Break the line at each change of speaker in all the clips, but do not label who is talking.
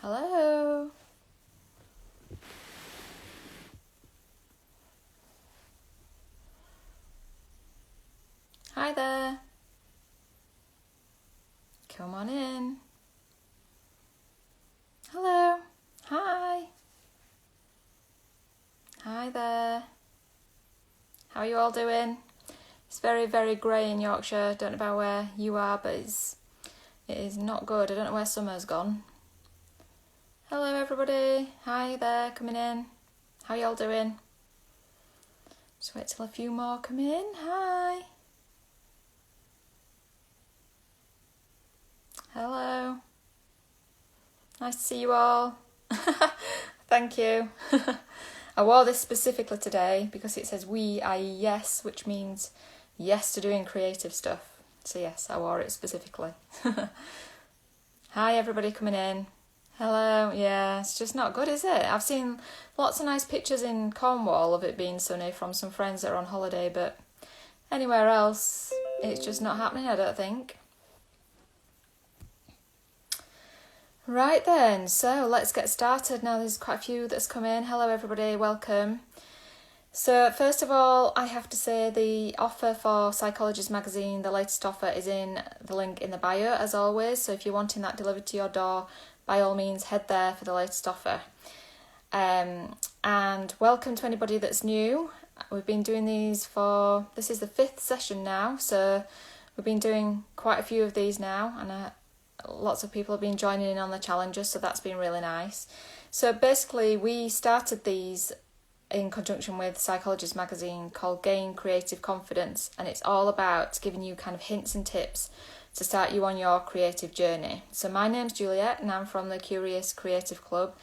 Hello. Hi there. Come on in. Hello. Hi. Hi there. How are you all doing? It's very, very grey in Yorkshire. Don't know about where you are, but it is not good. I don't know where summer's gone. Hello, everybody. Hi there. Coming in. How are you all doing? Just wait till a few more come in. Hi. Hello. Nice to see you all. Thank you. I wore this specifically today because it says we, i.e. yes, which means yes to doing creative stuff. So yes, I wore it specifically. Hi everybody coming in. Hello. Yeah, it's just not good, is it? I've seen lots of nice pictures in Cornwall of it being sunny from some friends that are on holiday, but anywhere else it's just not happening, I don't think. Right then, so let's get started. Now there's quite a few that's come in. Hello everybody, welcome. So first of all, I have to say the offer for Psychologist magazine, the latest offer, is in the link in the bio as always. So if you're wanting that delivered to your door, by all means head there for the latest offer. And welcome to anybody that's new. We've been doing these this is the 5th session now, so we've been doing quite a few of these now, and lots of people have been joining in on the challenges, so that's been really nice. So basically we started these in conjunction with Psychologist magazine called Gain Creative Confidence, and it's all about giving you kind of hints and tips to start you on your creative journey. So my name's Juliet and I'm from the Curious Creative Club,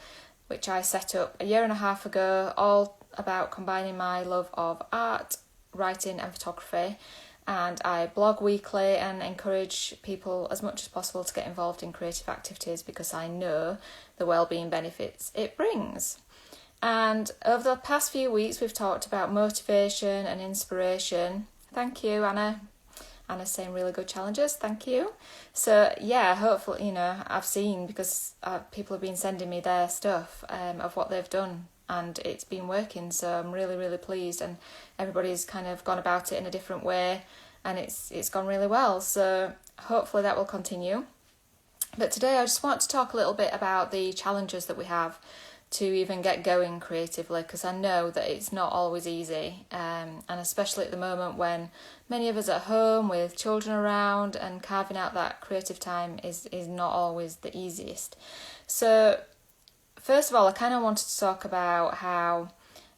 which I set up a year and a half ago, all about combining my love of art, writing and photography. And I blog weekly and encourage people as much as possible to get involved in creative activities because I know the well-being benefits it brings. And over the past few weeks, we've talked about motivation and inspiration. Thank you, Anna. Anna's saying really good challenges. Thank you. So yeah, hopefully, I've seen, because people have been sending me their stuff of what they've done, and it's been working, so I'm really, really pleased, and everybody's kind of gone about it in a different way, and it's gone really well, so hopefully that will continue. But today I just want to talk a little bit about the challenges that we have to even get going creatively, because I know that it's not always easy, and especially at the moment when many of us are at home with children around, and carving out that creative time is not always the easiest. So first of all, I kind of wanted to talk about how,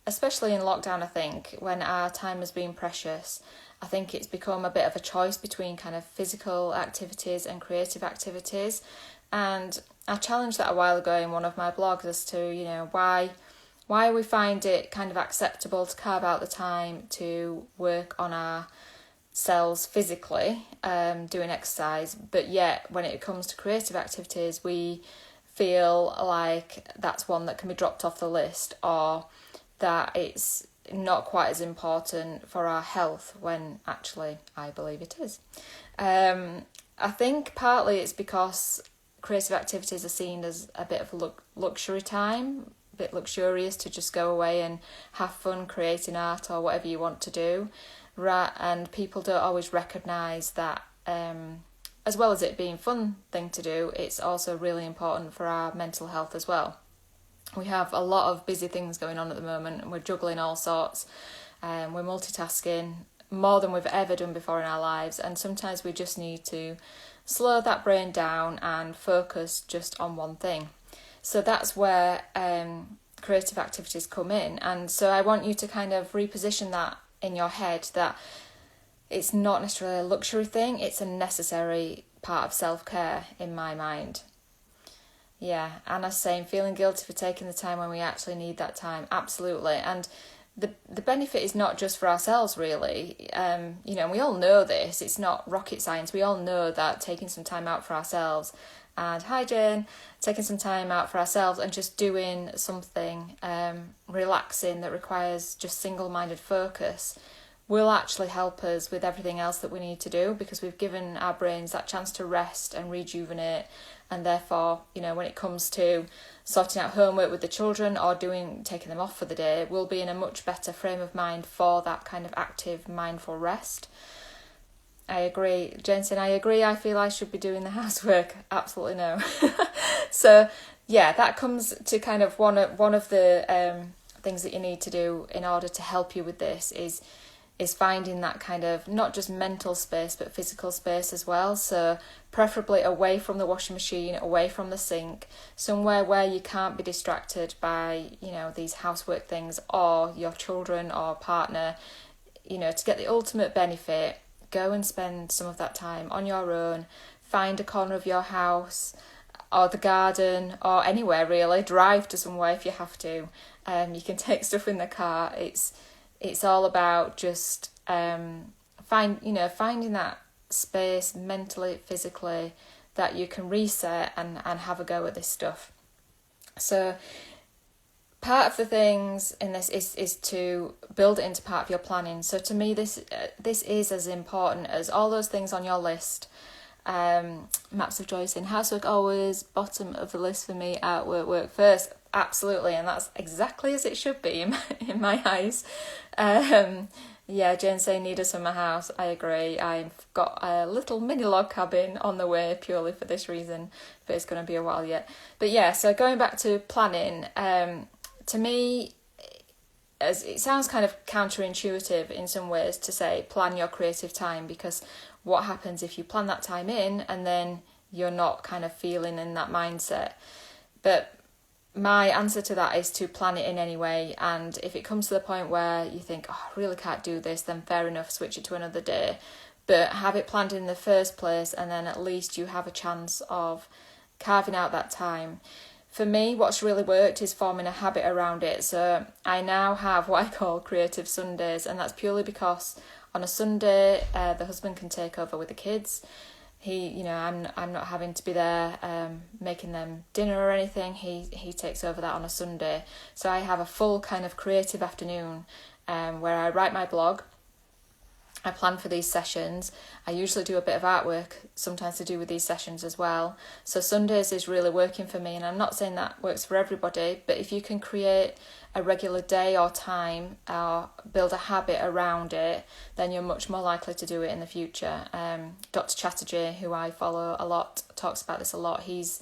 especially in lockdown, I think, when our time has been precious, I think it's become a bit of a choice between kind of physical activities and creative activities. And I challenged that a while ago in one of my blogs as to, why we find it kind of acceptable to carve out the time to work on ourselves physically, doing exercise, but yet when it comes to creative activities, we feel like that's one that can be dropped off the list, or that it's not quite as important for our health, when actually I believe it is. I think partly it's because creative activities are seen as a bit of luxury time, a bit luxurious to just go away and have fun creating art or whatever you want to do, right? And people don't always recognise that as well as it being a fun thing to do, it's also really important for our mental health as well. We have a lot of busy things going on at the moment, and we're juggling all sorts. We're multitasking more than we've ever done before in our lives, and sometimes we just need to slow that brain down and focus just on one thing. So that's where creative activities come in. And so I want you to kind of reposition that in your head, that it's not necessarily a luxury thing, it's a necessary part of self-care in my mind. Yeah, Anna's saying feeling guilty for taking the time when we actually need that time. Absolutely. And the benefit is not just for ourselves, really. We all know this. It's not rocket science. We all know that taking some time out for ourselves, and hi Jane, taking some time out for ourselves and just doing something relaxing that requires just single-minded focus will actually help us with everything else that we need to do, because we've given our brains that chance to rest and rejuvenate and therefore, when it comes to sorting out homework with the children or taking them off for the day, we'll be in a much better frame of mind for that kind of active, mindful rest. I agree. Jensen, I agree. I feel I should be doing the housework. Absolutely no. So, yeah, that comes to kind of one of the things that you need to do in order to help you with this is finding that kind of not just mental space but physical space as well. So preferably away from the washing machine, away from the sink, somewhere where you can't be distracted by, these housework things or your children or partner. To get the ultimate benefit, go and spend some of that time on your own. Find a corner of your house or the garden or anywhere really. Drive to somewhere if you have to. You can take stuff in the car. It's all about just finding that space mentally, physically, that you can reset and have a go at this stuff. So part of the things in this is to build it into part of your planning. So to me, this is as important as all those things on your list. Maps of Joy saying housework always bottom of the list for me, work first. Absolutely, and that's exactly as it should be in my eyes. Jane saying need a summer house. I agree. I've got a little mini log cabin on the way purely for this reason, but it's going to be a while yet. But yeah, so going back to planning, to me, as it sounds kind of counterintuitive in some ways to say plan your creative time, because what happens if you plan that time in and then you're not kind of feeling in that mindset? But my answer to that is to plan it in anyway, and if it comes to the point where you think, I really can't do this, then fair enough, switch it to another day. But have it planned in the first place, and then at least you have a chance of carving out that time. For me, what's really worked is forming a habit around it. So I now have what I call creative Sundays, and that's purely because on a Sunday, the husband can take over with the kids. I'm not having to be there making them dinner or anything. He takes over that on a Sunday. So I have a full kind of creative afternoon where I write my blog. I plan for these sessions. I usually do a bit of artwork, sometimes to do with these sessions as well. So Sundays is really working for me, and I'm not saying that works for everybody, but if you can create a regular day or time or build a habit around it, then you're much more likely to do it in the future. Dr. Chatterjee, who I follow a lot, talks about this a lot. He's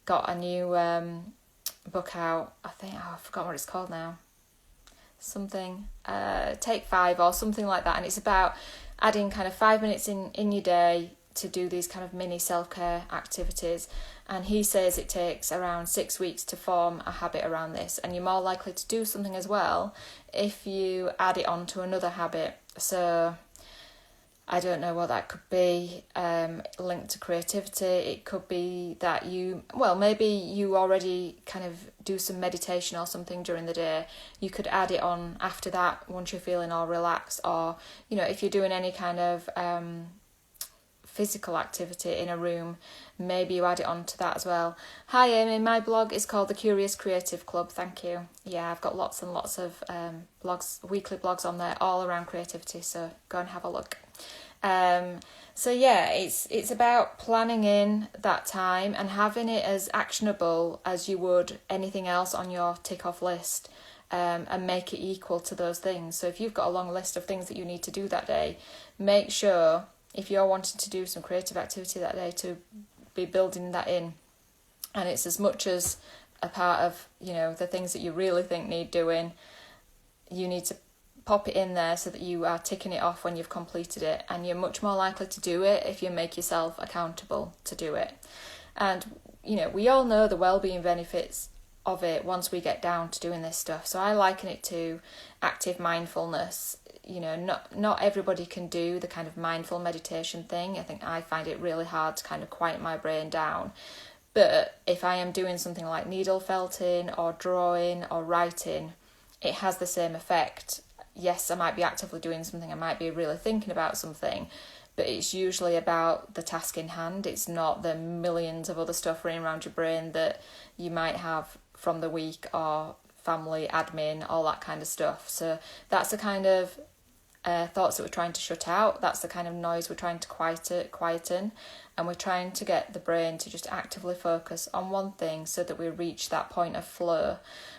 got a new book out. I forgot what it's called now. Something Take 5 or something like that, and it's about adding kind of 5 minutes in your day to do these kind of mini self-care activities, and he says it takes around 6 weeks to form a habit around this, and you're more likely to do something as well if you add it on to another habit. So I don't know what that could be, linked to creativity. It could be that maybe you already kind of do some meditation or something during the day. You could add it on after that once you're feeling all relaxed, or, if you're doing any kind of physical activity in a room, maybe you add it on to that as well. Hi Amy, my blog is called The Curious Creative Club. Thank you. Yeah, I've got lots and lots of blogs, weekly blogs on there all around creativity, so go and have a look. It's about planning in that time and having it as actionable as you would anything else on your tick off list, and make it equal to those things. So if you've got a long list of things that you need to do that day, make sure if you're wanting to do some creative activity that day to be building that in, and it's as much as a part of the things that you really think need doing. You need to pop it in there so that you are ticking it off when you've completed it, and you're much more likely to do it if you make yourself accountable to do it. And we all know the well-being benefits of it once we get down to doing this stuff. So I liken it to active mindfulness. Not everybody can do the kind of mindful meditation thing. I think I find it really hard to kind of quiet my brain down. But if I am doing something like needle felting or drawing or writing, it has the same effect. Yes, I might be actively doing something, I might be really thinking about something, but it's usually about the task in hand. It's not the millions of other stuff running around your brain that you might have from the week or family, admin, all that kind of stuff. So that's the kind of thoughts that we're trying to shut out. That's the kind of noise we're trying to quieten, and we're trying to get the brain to just actively focus on one thing so that we reach that point of flow,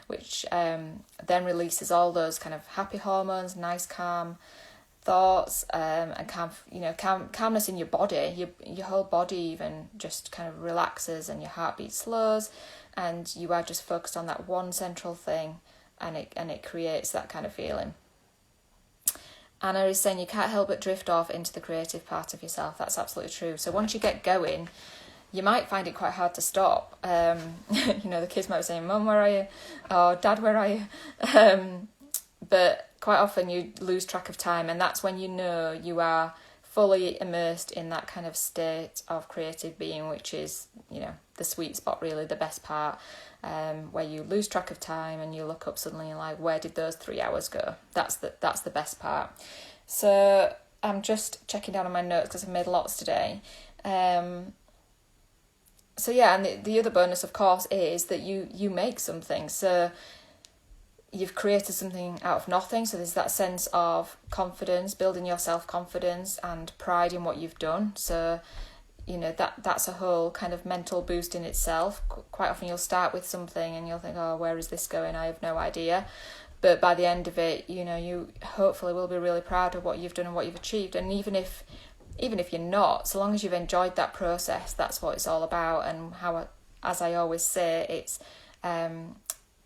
which then releases all those kind of happy hormones, nice calm thoughts, and calmness in your body. Your whole body even just kind of relaxes, and your heartbeat slows, and you are just focused on that one central thing, and it creates that kind of feeling. Anna is saying you can't help but drift off into the creative part of yourself. That's absolutely true. So once you get going, you might find it quite hard to stop. The kids might be saying, "Mum, where are you?" Or "Dad, where are you?" But quite often you lose track of time, and that's when you know you are fully immersed in that kind of state of creative being, which is, the sweet spot, really, the best part, where you lose track of time and you look up suddenly and like, where did those 3 hours go? That's the best part. So I'm just checking down on my notes because I've made lots today. And the other bonus, of course, is that you make something. So you've created something out of nothing. So there's that sense of confidence, building your self-confidence and pride in what you've done. So, that's a whole kind of mental boost in itself. Quite often you'll start with something and you'll think, oh, where is this going? I have no idea. But by the end of it, you hopefully will be really proud of what you've done and what you've achieved. And even if you're not, so long as you've enjoyed that process, that's what it's all about. And how, as I always say, it's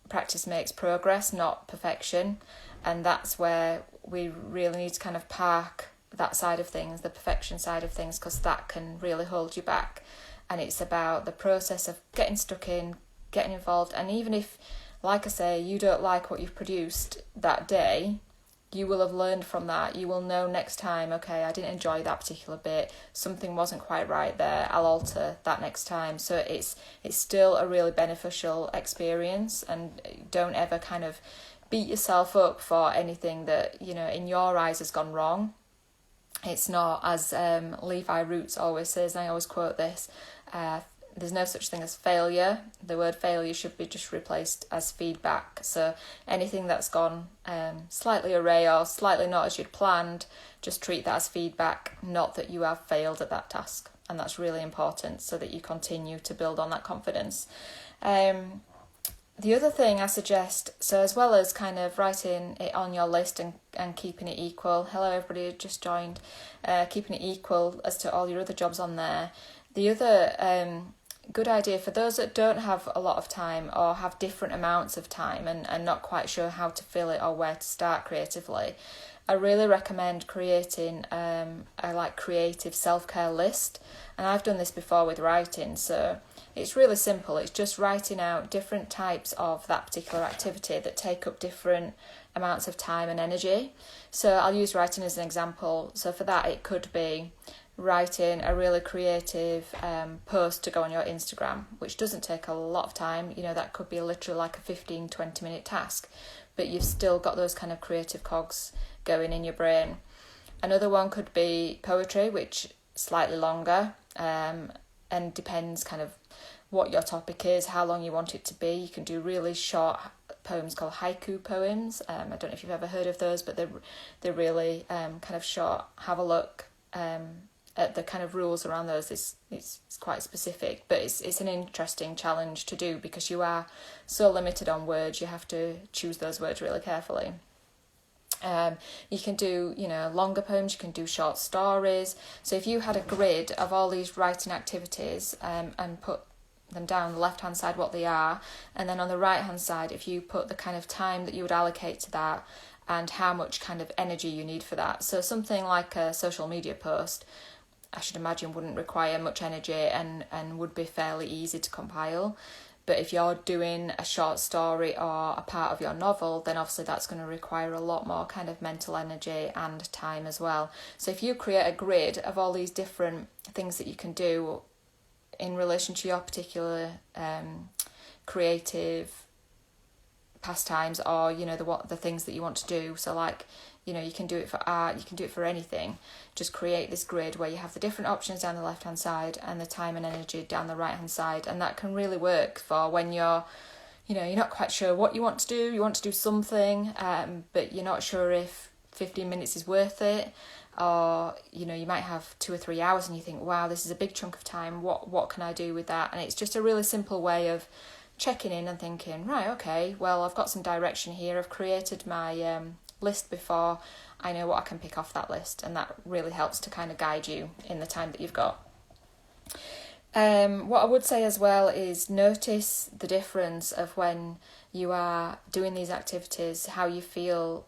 practice makes progress, not perfection. And that's where we really need to kind of park that side of things, the perfection side of things, because that can really hold you back. And it's about the process of getting stuck in, getting involved. And even if, like I say, you don't like what you've produced that day, you will have learned from that. You will know next time, okay, I didn't enjoy that particular bit, something wasn't quite right there, I'll alter that next time. So it's still a really beneficial experience, and don't ever kind of beat yourself up for anything that, in your eyes has gone wrong. It's not, as Levi Roots always says, and I always quote this, there's no such thing as failure. The word failure should be just replaced as feedback. So anything that's gone slightly awry or slightly not as you'd planned, just treat that as feedback, not that you have failed at that task. And that's really important so that you continue to build on that confidence. The other thing I suggest, so as well as kind of writing it on your list and keeping it equal, hello everybody who just joined, keeping it equal as to all your other jobs on there. The other good idea for those that don't have a lot of time or have different amounts of time and not quite sure how to fill it or where to start creatively, I really recommend creating a creative self-care list. And I've done this before with writing, so it's really simple. It's just writing out different types of that particular activity that take up different amounts of time and energy. So I'll use writing as an example. So for that, it could be writing a really creative post to go on your Instagram, which doesn't take a lot of time. That could be literally like a 15-20 minute task, but you've still got those kind of creative cogs going in your brain. Another one could be poetry, which slightly longer, and depends kind of what your topic is, how long you want it to be. You can do really short poems called haiku poems. I don't know if you've ever heard of those, but they're really kind of short. Have a look at the kind of rules around those. It's quite specific, but it's an interesting challenge to do because you are so limited on words. You have to choose those words really carefully. You can do, longer poems, you can do short stories. So if you had a grid of all these writing activities and put them down on the left hand side what they are, and then on the right hand side if you put the kind of time that you would allocate to that and how much kind of energy you need for that. So something like a social media post, I should imagine, wouldn't require much energy and would be fairly easy to compile. But if you're doing a short story or a part of your novel, then obviously that's going to require a lot more kind of mental energy and time as well. So if you create a grid of all these different things that you can do in relation to your particular creative pastimes, or the things that you want to do, so like you can do it for art, you can do it for anything. Just create this grid where you have the different options down the left hand side and the time and energy down the right hand side, and that can really work for when you're not quite sure what you want to do. You want to do something, but you're not sure if 15 minutes is worth it, or you might have 2 or 3 hours and you think, wow, this is a big chunk of time, what can I do with that? And it's just a really simple way of checking in and thinking, right, okay, well, I've got some direction here, I've created my list before, I know what I can pick off that list, and that really helps to kind of guide you in the time that you've got. What I would say as well is notice the difference of when you are doing these activities, how you feel,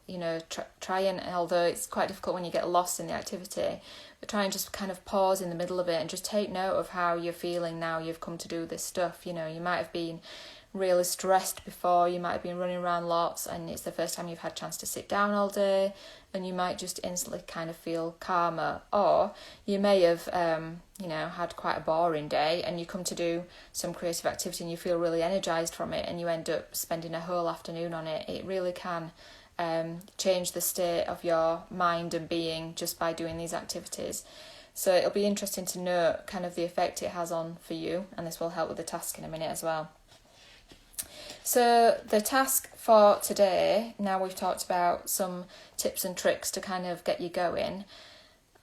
try and, although it's quite difficult when you get lost in the activity, but try and just kind of pause in the middle of it and just take note of how you're feeling now you've come to do this stuff. You might have been really stressed before, you might have been running around lots and it's the first time you've had a chance to sit down all day, and you might just instantly kind of feel calmer. Or you may have had quite a boring day and you come to do some creative activity and you feel really energized from it and you end up spending a whole afternoon on it. It really can change the state of your mind and being just by doing these activities. So it'll be interesting to note kind of the effect it has on for you, and this will help with the task in a minute as well. So the task for today, now we've talked about some tips and tricks to kind of get you going.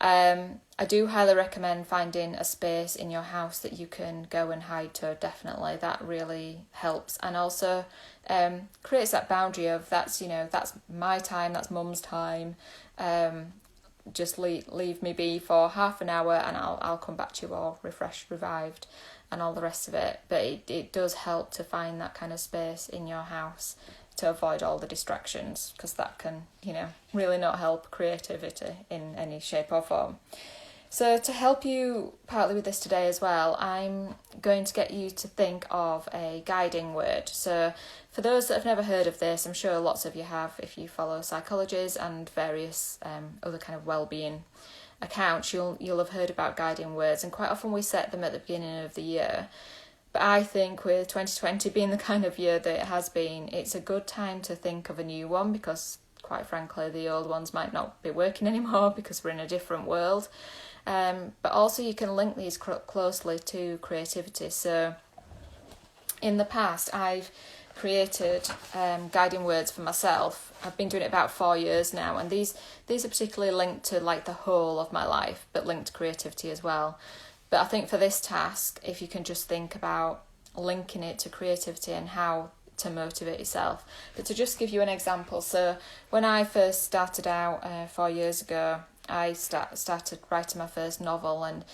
I do highly recommend finding a space in your house that you can go and hide to, definitely. That really helps. And also creates that boundary of that's my time, that's mum's time. Just leave me be for half an hour and I'll come back to you all refreshed, revived, and all the rest of it. But it does help to find that kind of space in your house to avoid all the distractions, because that can, really not help creativity in any shape or form. So to help you partly with this today as well, I'm going to get you to think of a guiding word. So for those that have never heard of this, I'm sure lots of you have if you follow psychologists and various other kind of well-being accounts, you'll have heard about guiding words, and quite often we set them at the beginning of the year. But I think with 2020 being the kind of year that it has been, it's a good time to think of a new one, because quite frankly the old ones might not be working anymore because we're in a different world. But also you can link these closely to creativity. So in the past I've created guiding words for myself. I've been doing it about 4 years now, and these are particularly linked to like the whole of my life, but linked to creativity as well. But I think for this task, if you can just think about linking it to creativity and how to motivate yourself. But to just give you an example, so when I first started out 4 years ago, I started writing my first novel, and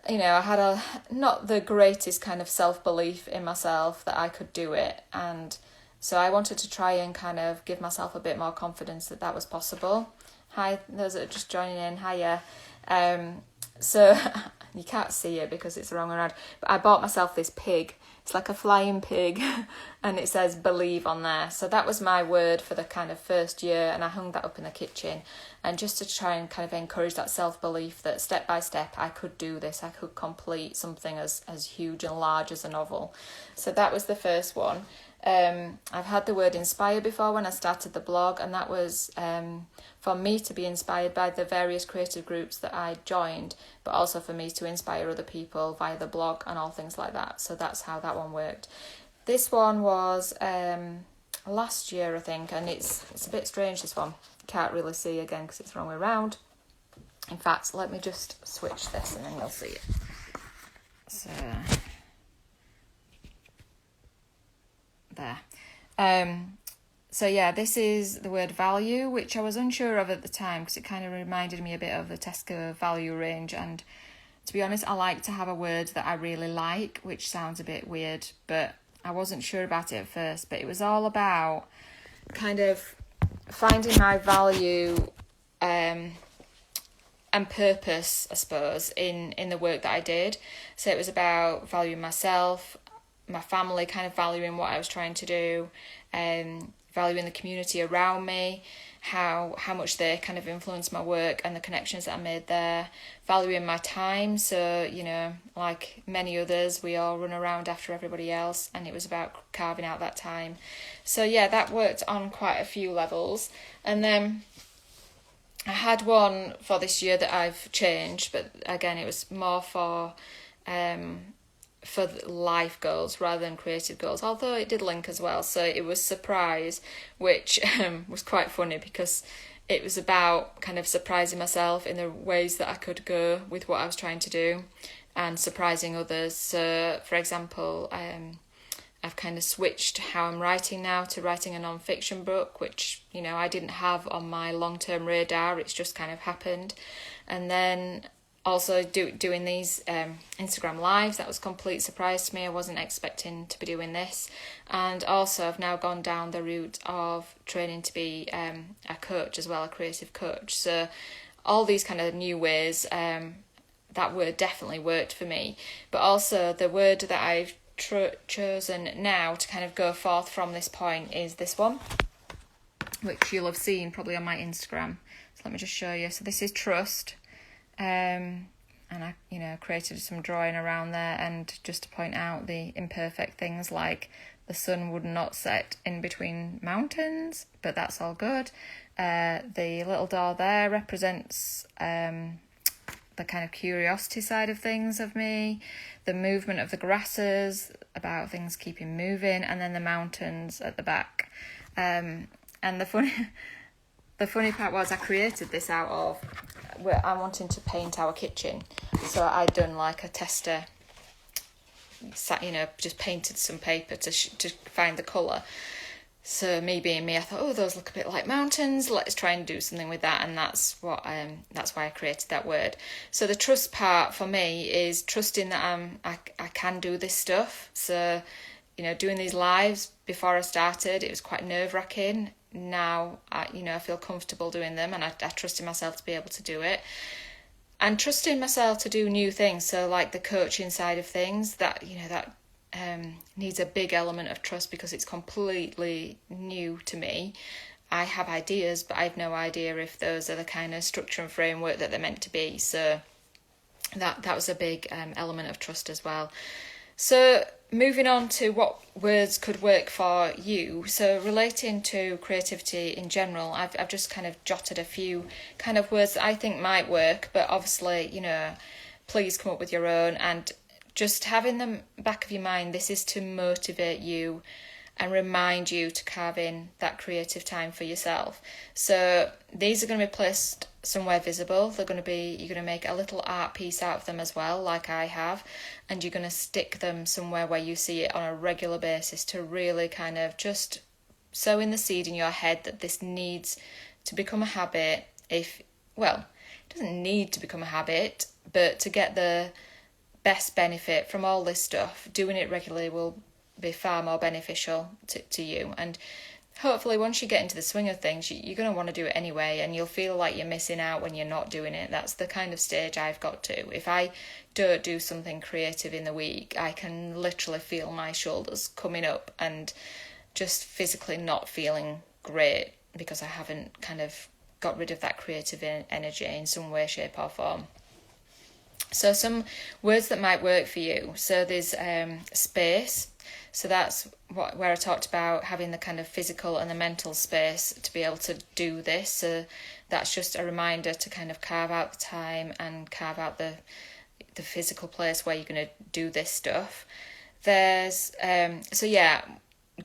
I had not the greatest kind of self-belief in myself that I could do it, and so I wanted to try and kind of give myself a bit more confidence that was possible. Hi, those that are just joining in, hiya. So you can't see it because it's the wrong way around, but I bought myself this pig. It's like a flying pig and it says believe on there. So that was my word for the kind of first year, and I hung that up in the kitchen, and just to try and kind of encourage that self-belief that step by step I could do this, I could complete something as huge and large as a novel. So that was the first one. I've had the word inspire before when I started the blog, and that was for me to be inspired by the various creative groups that I joined, but also for me to inspire other people via the blog and all things like that. So that's how that one worked. This one was last year, I think, and it's a bit strange, this one. Can't really see again because it's the wrong way around. In fact, let me just switch this and then you'll see it. So there. So yeah, this is the word value, which I was unsure of at the time because it kind of reminded me a bit of the Tesco value range, and to be honest, I like to have a word that I really like, which sounds a bit weird, but I wasn't sure about it at first. But it was all about kind of finding my value and purpose, I suppose, in the work that I did. So it was about valuing myself, my family, kind of valuing what I was trying to do, valuing the community around me, how much they kind of influenced my work and the connections that I made there, valuing my time. So, like many others, we all run around after everybody else, and it was about carving out that time. So yeah, that worked on quite a few levels. And then I had one for this year that I've changed, but again, it was more for life goals rather than creative goals, although it did link as well. So it was surprise, which was quite funny because it was about kind of surprising myself in the ways that I could go with what I was trying to do and surprising others. So, for example, I've kind of switched how I'm writing now to writing a non-fiction book, which, you know, I didn't have on my long-term radar. It's just kind of happened. And then also doing these Instagram lives, that was a complete surprise to me. I wasn't expecting to be doing this. And also I've now gone down the route of training to be a coach as well, a creative coach. So all these kind of new ways, that word definitely worked for me. But also the word that I've chosen now to kind of go forth from this point is this one, which you'll have seen probably on my Instagram. So let me just show you. So this is trust. And I, you know, created some drawing around there, and just to point out the imperfect things like the sun would not set in between mountains, but that's all good. The little door there represents the kind of curiosity side of things of me, the movement of the grasses, about things keeping moving, and then the mountains at the back. And the funny part was I created this out of where I'm wanting to paint our kitchen. So I'd done like a tester, you know, just painted some paper to find the colour. So me being me, I thought, oh, those look a bit like mountains. Let's try and do something with that, and that's why I created that word. So the trust part for me is trusting that I can do this stuff. So, you know, doing these lives before I started, it was quite nerve-wracking. Now, I feel comfortable doing them, and I trusted myself to be able to do it. And trusting myself to do new things. So like the coaching side of things, that needs a big element of trust because it's completely new to me. I have ideas, but I have no idea if those are the kind of structure and framework that they're meant to be. So that was a big element of trust as well. So moving on to what words could work for you. So relating to creativity in general, I've just kind of jotted a few kind of words that I think might work, but obviously, you know, please come up with your own, and just having them back of your mind, this is to motivate you and remind you to carve in that creative time for yourself. So these are going to be placed somewhere visible. You're going to make a little art piece out of them as well, like I have, and you're going to stick them somewhere where you see it on a regular basis to really kind of just sow in the seed in your head that this needs to become a habit. It doesn't need to become a habit, but to get the best benefit from all this stuff, doing it regularly will be far more beneficial to you. And hopefully once you get into the swing of things, you're going to want to do it anyway, and you'll feel like you're missing out when you're not doing it. That's the kind of stage I've got to. If I don't do something creative in the week, I can literally feel my shoulders coming up and just physically not feeling great because I haven't kind of got rid of that creative energy in some way, shape or form. So some words that might work for you. So there's space. So that's where I talked about having the kind of physical and the mental space to be able to do this. So that's just a reminder to kind of carve out the time and carve out the physical place where you're going to do this stuff. There's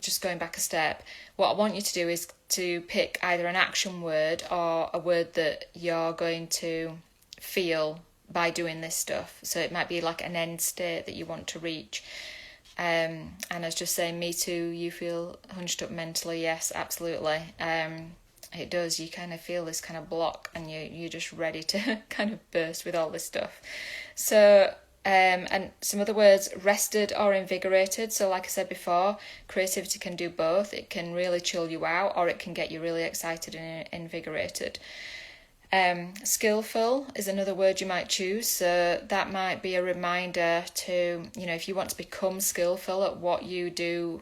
just going back a step, what I want you to do is to pick either an action word or a word that you're going to feel by doing this stuff. So it might be like an end state that you want to reach. And I was just saying, me too, you feel hunched up mentally. Yes, absolutely. It does. You kind of feel this kind of block and you're just ready to kind of burst with all this stuff. So, and some other words, rested or invigorated. So like I said before, creativity can do both. It can really chill you out, or it can get you really excited and invigorated. Skillful is another word you might choose. So that might be a reminder to, if you want to become skillful at what you do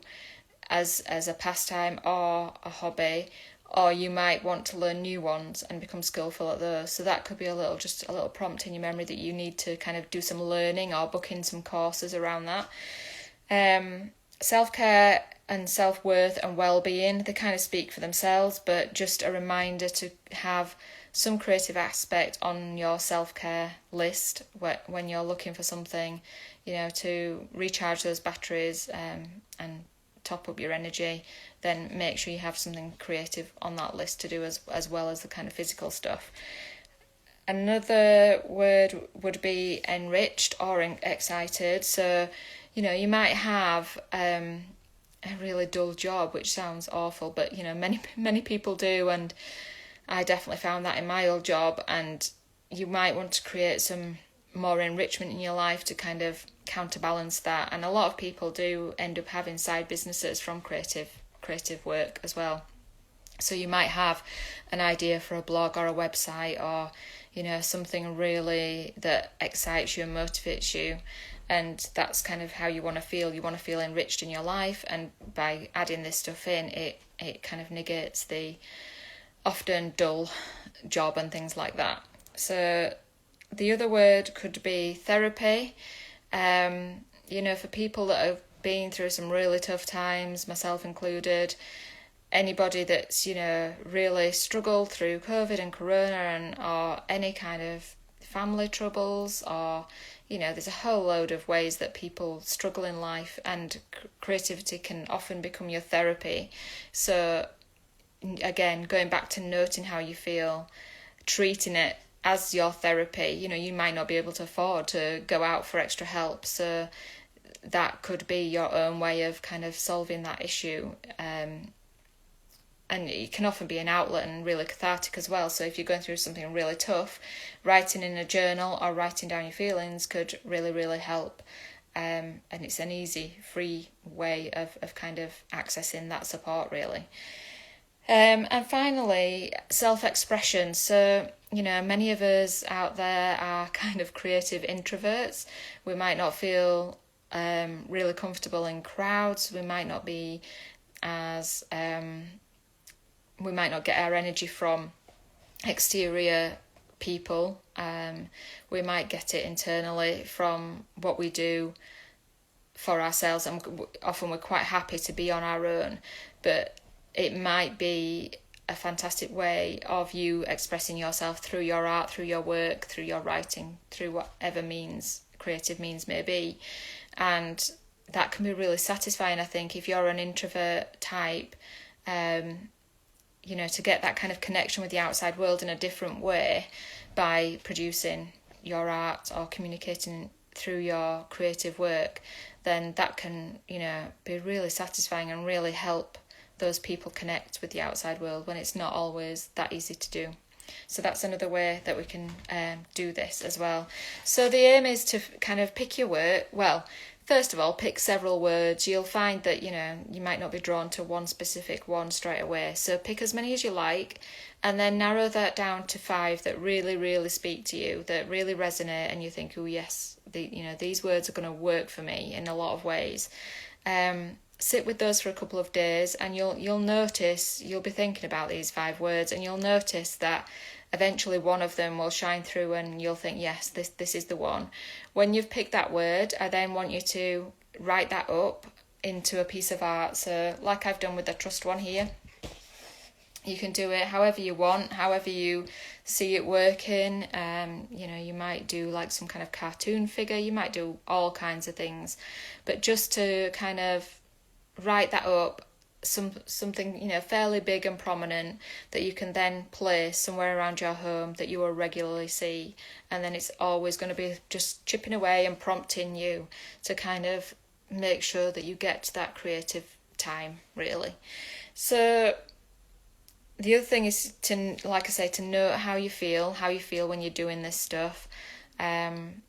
as a pastime or a hobby, or you might want to learn new ones and become skillful at those. So that could be a little prompt in your memory that you need to kind of do some learning or book in some courses around that. Self-care and self-worth and well-being, they kind of speak for themselves, but just a reminder to have some creative aspect on your self-care list when you're looking for something, to recharge those batteries and top up your energy, then make sure you have something creative on that list to do as well as the kind of physical stuff. Another word would be enriched or excited. So, you might have a really dull job, which sounds awful, but many people do, and I definitely found that in my old job. And you might want to create some more enrichment in your life to kind of counterbalance that. And a lot of people do end up having side businesses from creative work as well. So you might have an idea for a blog or a website, or something really that excites you and motivates you, and that's kind of how you want to feel. You want to feel enriched in your life, and by adding this stuff in, it kind of negates the often dull job and things like that. So the other word could be therapy. For people that have been through some really tough times, myself included, anybody that's really struggled through COVID and Corona, or any kind of family troubles, or there's a whole load of ways that people struggle in life, and creativity can often become your therapy. So again, going back to noting how you feel, treating it as your therapy. You might not be able to afford to go out for extra help, so that could be your own way of kind of solving that issue. And it can often be an outlet and really cathartic as well. So if you're going through something really tough, writing in a journal or writing down your feelings could really, really help. And it's an easy, free way of kind of accessing that support, really. And finally, self-expression. So, many of us out there are kind of creative introverts. We might not feel really comfortable in crowds. We might not be as... we might not get our energy from exterior people. We might get it internally from what we do for ourselves, and often we're quite happy to be on our own, but it might be a fantastic way of you expressing yourself through your art, through your work, through your writing, through whatever creative means may be. And that can be really satisfying, I think, if you're an introvert type, to get that kind of connection with the outside world in a different way by producing your art or communicating through your creative work, then that can, be really satisfying and really help those people connect with the outside world when it's not always that easy to do. So that's another way that we can do this as well. So the aim is to kind of pick your word. Well, first of all, pick several words. You'll find that, you might not be drawn to one specific one straight away. So pick as many as you like, and then narrow that down to 5 that really, really speak to you, that really resonate, and you think, oh yes, these words are going to work for me in a lot of ways. Sit with those for a couple of days, and you'll notice, you'll be thinking about these 5 words, and you'll notice that eventually one of them will shine through, and you'll think, yes, this is the one. When you've picked that word, I then want you to write that up into a piece of art. So like I've done with the trust one here, you can do it however you want, however you see it working. You might do like some kind of cartoon figure, you might do all kinds of things, but just to kind of write that up, something fairly big and prominent that you can then place somewhere around your home that you will regularly see, and then it's always going to be just chipping away and prompting you to kind of make sure that you get to that creative time, really. So the other thing is to, like I say, to note how you feel when you're doing this stuff, and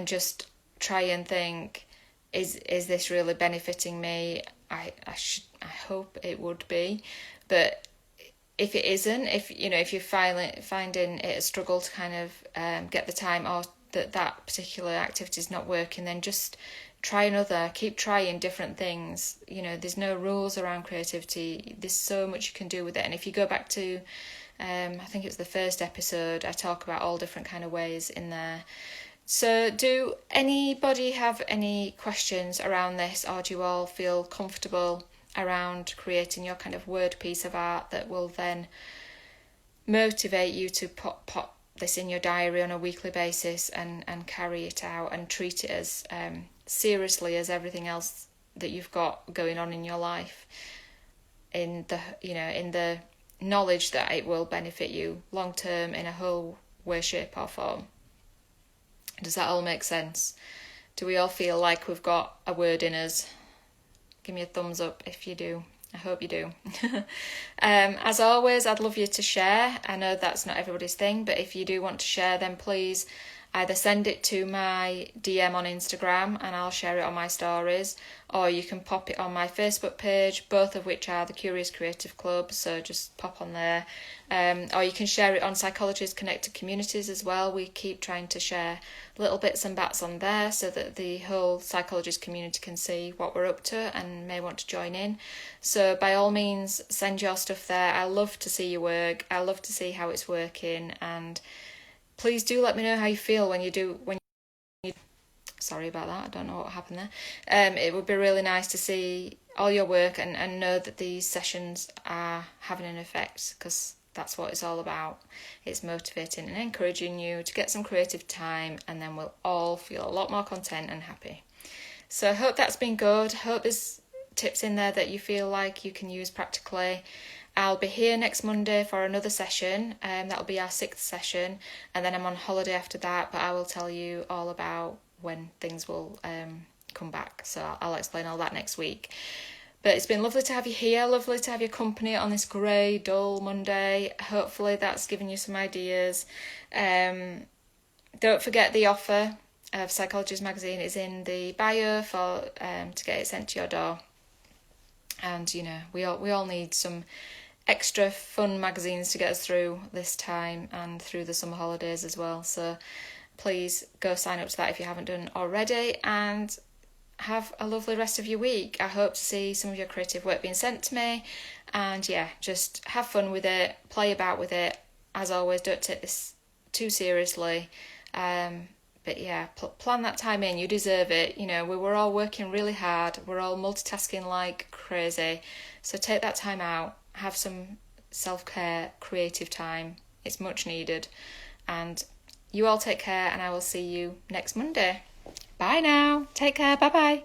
just try and think, is this really benefiting me? I hope it would be, but if it isn't, if you're finding it a struggle to kind of get the time, or that particular activity is not working, then just try another. Keep trying different things. There's no rules around creativity. There's so much you can do with it. And if you go back to, I think it's the first episode, I talk about all different kind of ways in there. So do anybody have any questions around this, or do you all feel comfortable around creating your kind of word piece of art that will then motivate you to pop this in your diary on a weekly basis and carry it out and treat it as seriously as everything else that you've got going on in your life, in the knowledge that it will benefit you long term in a whole way, shape or form. Does that all make sense? Do we all feel like we've got a word in us? Give me a thumbs up if you do. I hope you do. As always, I'd love you to share. I know that's not everybody's thing, but if you do want to share, then please either send it to my DM on Instagram and I'll share it on my stories, or you can pop it on my Facebook page, both of which are the Curious Creative Club, so just pop on there. Or you can share it on Psychology's Connected Communities as well. We keep trying to share little bits and bats on there so that the whole Psychologist community can see what we're up to and may want to join in. So by all means, send your stuff there. I love to see your work. I love to see how it's working, and please do let me know how you feel when you sorry about that, I don't know what happened there. It would be really nice to see all your work and know that these sessions are having an effect, because that's what it's all about. It's motivating and encouraging you to get some creative time, and then we'll all feel a lot more content and happy. So I hope that's been good. Hope there's tips in there that you feel like you can use practically. I'll be here next Monday for another session. That'll be our 6th session, and then I'm on holiday after that, but I will tell you all about when things will come back. So I'll explain all that next week. But it's been lovely to have you here, lovely to have your company on this grey, dull Monday. Hopefully that's given you some ideas. Don't forget the offer of Psychologist magazine is in the bio for to get it sent to your door. And we all need some extra fun magazines to get us through this time and through the summer holidays as well. So please go sign up to that if you haven't done already, and have a lovely rest of your week. I hope to see some of your creative work being sent to me, and just have fun with it, play about with it. As always, don't take this too seriously, but plan that time in. You deserve it. We were all working really hard, we're all multitasking like crazy, so take that time out, have some self-care, creative time. It's much needed. And you all take care, and I will see you next Monday. Bye now. Take care. Bye-bye.